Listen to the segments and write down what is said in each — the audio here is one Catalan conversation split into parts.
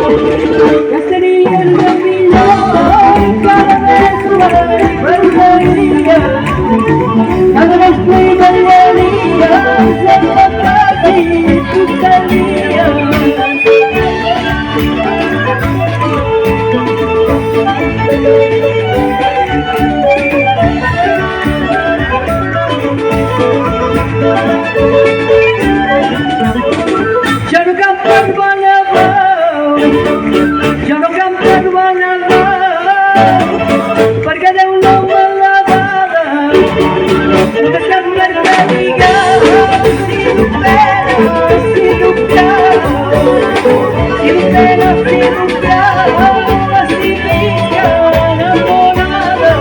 que seria el millor cada vez m'agradaria cada vesprè m'agradaria sempre quasi tocaria jo no canto per bona veu jo no canto per bona veu perquè Déu no me la dada només canto per diga si l'opera, si l'opera si l'opera, si l'opera si mica enamorada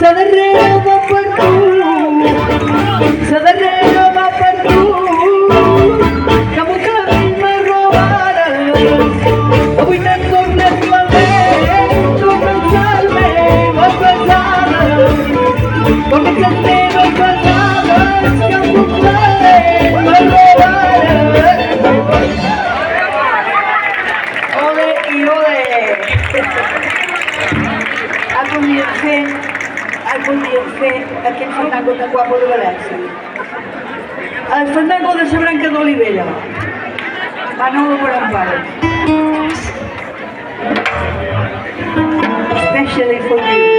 sa darrera va per tu sa darrera va per tu que avui camí me robares avui te'n tornes valent tornes al meva pesada tornes les meves pesades que amb un valent me robares ole i ole podríem fer aquest fandango de Guapo de València. El fandango de la Branca d'Olivella. Manolo Borampara. Especially for